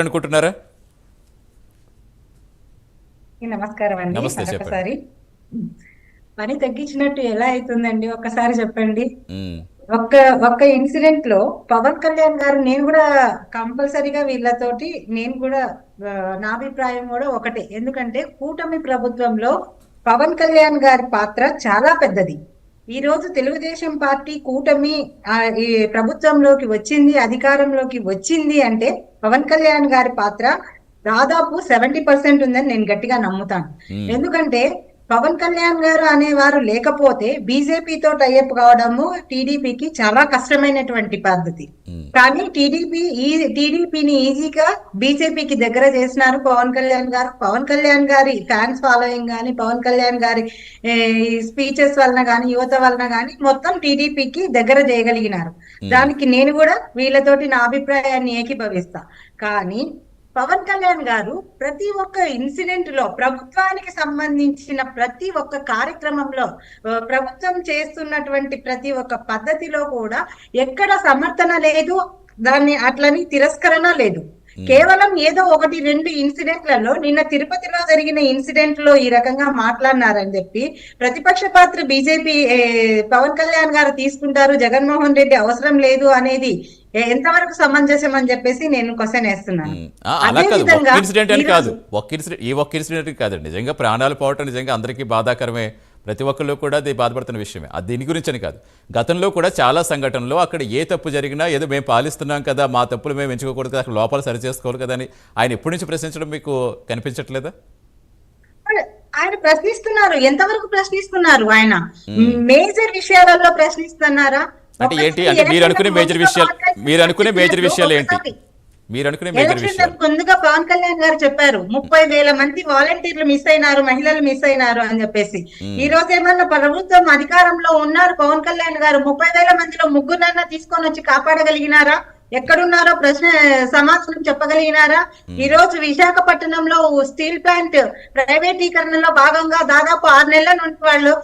అనుకుంటున్నారా? నమస్కారం అండి. నమస్తే, చెప్పండి. మరొకసారి పని తగ్గించినట్టు ఎలా అవుతుందండి? ఒక్కసారి చెప్పండి. ఉమ్, ఒక్క ఒక్క ఇన్సిడెంట్ లో పవన్ కళ్యాణ్ గారు, నేను కూడా కంపల్సరీగా వీళ్ళతోటి నేను కూడా నా అభిప్రాయం కూడా ఒకటే. ఎందుకంటే కూటమి ప్రభుత్వంలో పవన్ కళ్యాణ్ గారి పాత్ర చాలా పెద్దది. ఈ రోజు తెలుగుదేశం పార్టీ కూటమి ఈ ప్రభుత్వంలోకి వచ్చింది, అధికారంలోకి వచ్చింది అంటే పవన్ కళ్యాణ్ గారి పాత్ర దాదాపు 70% ఉందని నేను గట్టిగా నమ్ముతాను. ఉమ్, ఎందుకంటే పవన్ కళ్యాణ్ గారు అనేవారు లేకపోతే బీజేపీతో టైఅప్ కావడము టీడీపీకి చాలా కష్టమైనటువంటి పద్ధతి. ఉమ్, కానీ టీడీపీని ఈజీగా బీజేపీకి దగ్గర చేసినారు పవన్ కళ్యాణ్ గారు. పవన్ కళ్యాణ్ గారి ఫ్యాన్స్ ఫాలోయింగ్ కానీ, పవన్ కళ్యాణ్ గారి స్పీచెస్ వలన కానీ, యువత వలన కానీ మొత్తం టీడీపీకి దగ్గర చేయగలిగినారు. దానికి నేను కూడా వీళ్ళతోటి నా అభిప్రాయాన్ని ఏకీభవిస్తా. కానీ పవన్ కళ్యాణ్ గారు ప్రతి ఒక్క ఇన్సిడెంట్ లో, ప్రభుత్వానికి సంబంధించిన ప్రతి ఒక్క కార్యక్రమంలో, ప్రభుత్వం చేస్తున్నటువంటి ప్రతి ఒక్క పద్ధతిలో కూడా ఎక్కడ సమర్థన లేదు, దాన్ని అట్లని తిరస్కరణ లేదు. కేవలం ఏదో ఒకటి రెండు ఇన్సిడెంట్లలో, నిన్న తిరుపతిలో జరిగిన ఇన్సిడెంట్ లో ఈ రకంగా మాట్లాడినారని చెప్పి ప్రతిపక్ష పాత్ర బీజేపీ పవన్ కళ్యాణ్ గారు తీసుకుంటారు, జగన్మోహన్ రెడ్డి అవసరం లేదు అనేది ఎంతవరకు సమంజసం అని చెప్పేసి నేను క్వశ్చన్ వేస్తున్నాను. అలా అదే కాదు, ఒక్క విధంగా ఇన్సిడెంట్ అని కాదు, ఈరోజు ఒక్క ఇన్సిడెంట్ కాదండి. నిజంగా ప్రాణాలు పోవటం నిజంగా అందరికీ బాధాకరమే, ప్రతి ఒక్కళ్ళు కూడా అది బాధపడుతున్న విషయమే. అది దీని గురించి అని కాదు, గతంలో కూడా చాలా సంఘటనలు అక్కడ ఏ తప్పు జరిగినా ఏదో మేము పాలిస్తున్నాం కదా, మా తప్పులు మేము ఎంచుకోకూడదు కదా, అక్కడ లోపాలు సరి చేసుకోవాలి కదా అని ఆయన ఎప్పటి నుంచి ప్రశ్నించడం మీకు కనిపించట్లేదా? ఆయన ప్రశ్నిస్తున్నారు. ఎంతవరకు ప్రశ్నిస్తున్నారు? ఆయన మేజర్ విషయాలలో ప్రశ్నిస్తున్నారా? అంటే ఏంటి అంటే మీరు అనుకునే మేజర్ విషయాలు, మీరు అనుకునే మేజర్ విషయాలు ఏంటి? మీరు అనుకునే మేజర్ విషయాలు ఎలక్షన్ ముందుగా పవన్ కళ్యాణ్ గారు చెప్పారు 30,000 మంది వాలంటీర్లు మిస్ అయినారు, మహిళలు మిస్ అయినారు అని చెప్పేసి. ఈ రోజు ఏమన్నా ప్రభుత్వం అధికారంలో ఉన్నారు పవన్ కళ్యాణ్ గారు, 30,000 మందిలో ముగ్గురన్నా తీసుకొని వచ్చి కాపాడగలిగినారా? ఎక్కడున్నారో ప్రశ్న సమాధానం చెప్పగలిగినారా? ఈ రోజు విశాఖపట్నంలో స్టీల్ ప్లాంట్ ప్రైవేటీకరణలో భాగంగా దాదాపు 6 నెలల నుండి వాళ్ళు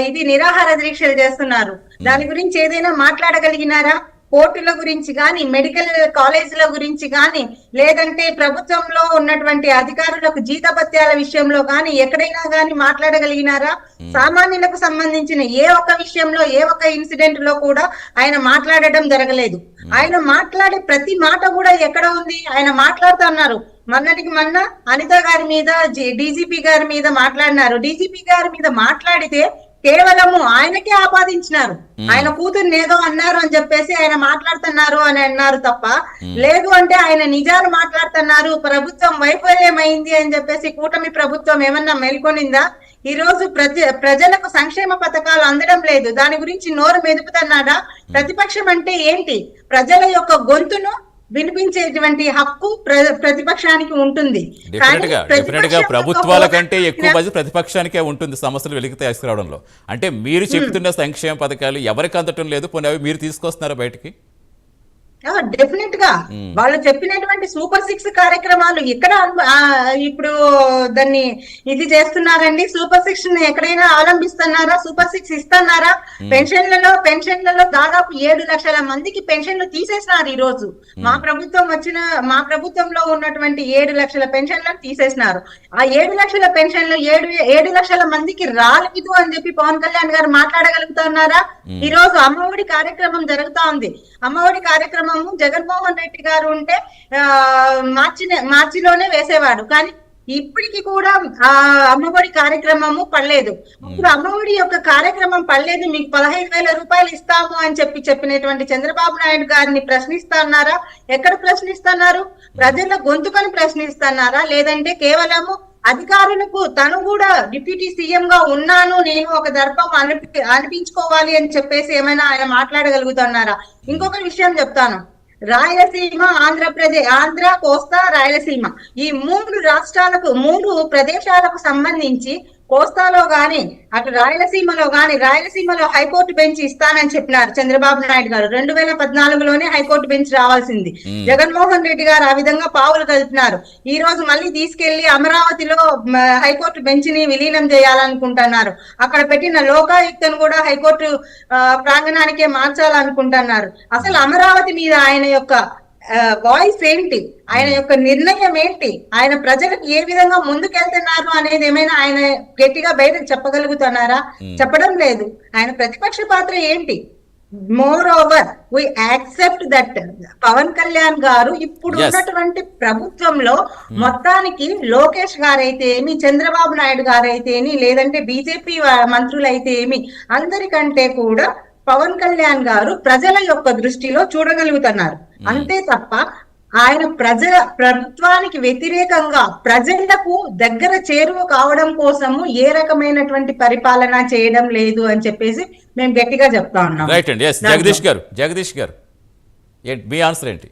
ఇది నిరాహార దీక్షలు చేస్తున్నారు. దాని గురించి ఏదైనా మాట్లాడగలిగినారా? కోర్టుల గురించి కానీ, మెడికల్ కాలేజీల గురించి కానీ, లేదంటే ప్రభుత్వంలో ఉన్నటువంటి అధికారులకు జీతభత్యాల విషయంలో కానీ ఎక్కడైనా కానీ మాట్లాడగలిగినారా? సామాన్యులకు సంబంధించిన ఏ ఒక్క విషయంలో, ఏ ఒక్క ఇన్సిడెంట్ లో కూడా ఆయన మాట్లాడడం జరగలేదు. ఆయన మాట్లాడే ప్రతి మాట కూడా ఎక్కడ ఉంది? ఆయన మాట్లాడుతున్నారు. మొన్నటికి మొన్న అనిత గారి మీద, డీజీపీ గారి మీద మాట్లాడినారు. డీజీపీ గారి మీద మాట్లాడితే కేవలము ఆయనకే ఆపాదించినారు. ఆయన కూతుర్ని ఏదో అన్నారు అని చెప్పేసి ఆయన మాట్లాడుతున్నారు అని అన్నారు తప్ప, లేదు అంటే ఆయన నిజాలు మాట్లాడుతున్నారు, ప్రభుత్వం వైఫల్యమైంది అని చెప్పేసి కూటమి ప్రభుత్వం ఏమన్నా మేల్కొనిందా? ఈ రోజు ప్రజలకు సంక్షేమ పథకాలు అందడం లేదు, దాని గురించి నోరు మెదుపుతున్నాడా? ప్రతిపక్షం అంటే ఏంటి? ప్రజల యొక్క గొంతును వినిపించేటువంటి హక్కు ప్రతిపక్షానికి ఉంటుంది. డెఫినెట్ గా ప్రభుత్వాల కంటే ఎక్కువ బడ్జెట్ ప్రతిపక్షానికే ఉంటుంది సమస్యలు వెలికి తీసుకురావడంలో. అంటే మీరు చెబుతున్న సంక్షేమ పథకాలు ఎవరికి అందటం లేదు, పోనీ అవి మీరు తీసుకొస్తున్నారా బయటికి? డెఫినెట్ గా వాళ్ళు చెప్పినటువంటి సూపర్ 6 కార్యక్రమాలు ఎక్కడ ఇప్పుడు దాన్ని ఇది చేస్తున్నారండి? సూపర్ 6 ఎక్కడైనా అవలంబిస్తున్నారా? సూపర్ 6 ఇస్తున్నారా? పెన్షన్లలో దాదాపు 7 లక్షల మందికి పెన్షన్లు తీసేసినారు. ఈ రోజు మా ప్రభుత్వంలో ఉన్నటువంటి 7 లక్షల పెన్షన్లను తీసేసినారు. ఆ 7 లక్షల పెన్షన్లు 7 లక్షల మందికి రాలేదు అని చెప్పి పవన్ కళ్యాణ్ గారు మాట్లాడగలుగుతున్నారా? ఈ రోజు అమ్మఒడి కార్యక్రమం జరుగుతా ఉంది. అమ్మఒడి కార్యక్రమం జగన్మోహన్ రెడ్డి గారు ఉంటే మార్చిలోనే వేసేవాడు, కానీ ఇప్పటికి కూడా ఆ అమ్మఒడి కార్యక్రమము పడలేదు. ఇప్పుడు అమ్మఒడి యొక్క కార్యక్రమం పడలేదు, మీకు 15,000 రూపాయలు ఇస్తాము అని చెప్పినటువంటి చంద్రబాబు నాయుడు గారిని ప్రశ్నిస్తున్నారా? ఎక్కడ ప్రశ్నిస్తున్నారు? ప్రజల గొంతుకని ప్రశ్నిస్తున్నారా? లేదంటే కేవలము అధికారులకు తను కూడా డిప్యూటీ సీఎం గా ఉన్నాను, నేను ఒక దర్పం అనిపించుకోవాలి అని చెప్పేసి ఏమైనా ఆయన మాట్లాడగలుగుతున్నారా? ఇంకొక విషయం చెప్తాను. రాయలసీమ, ఆంధ్ర, కోస్తా, రాయలసీమ ఈ 3 రాష్ట్రాలకు, 3 ప్రదేశాలకు సంబంధించి కోస్తాలో గాని అటు రాయలసీమలో హైకోర్టు బెంచ్ ఇస్తానని చెప్పినారు చంద్రబాబు నాయుడు గారు. 2014లోనే హైకోర్టు బెంచ్ రావాల్సింది. జగన్మోహన్ రెడ్డి గారు ఆ విధంగా పావులు కలిపినారు. ఈ రోజు మళ్ళీ తీసుకెళ్లి అమరావతిలో హైకోర్టు బెంచ్ ని విలీనం చేయాలనుకుంటున్నారు. అక్కడ పెట్టిన లోకాయుక్తను కూడా హైకోర్టు ప్రాంగణానికే మార్చాలనుకుంటున్నారు. అసలు అమరావతి మీద ఆయన యొక్క వాయిస్ ఏంటి, ఆయన యొక్క నిర్ణయం ఏంటి, ఆయన ప్రజలకు ఏ విధంగా ముందుకెళ్తున్నారు అనేది ఏమైనా ఆయన గట్టిగా బయటకు చెప్పగలుగుతున్నారా? చెప్పడం లేదు. ఆయన ప్రతిపక్ష పాత్ర ఏంటి? Moreover we accept that Pawan Kalyan గారు ఇప్పుడు Yes. ఉన్నటువంటి ప్రభుత్వంలో మొత్తానికి లోకేష్ గారైతే ఏమి, చంద్రబాబు నాయుడు గారైతే ఏమి, లేదంటే బీజేపీ మంత్రులైతే ఏమి, అందరికంటే కూడా పవన్ కళ్యాణ్ గారు ప్రజల యొక్క దృష్టిలో చూడగలుగుతున్నారు. అంతే తప్ప ఆయన ప్రభుత్వానికి వ్యతిరేకంగా ప్రజలకు దగ్గర చేరువ కావడం కోసము ఏ రకమైనటువంటి పరిపాలన చేయడం లేదు అని చెప్పేసి మేము గట్టిగా చెప్తా ఉన్నాం. రైట్ అండి. ఎస్, జగదీష్ గారు మీ ఆన్సర్ ఏంటి?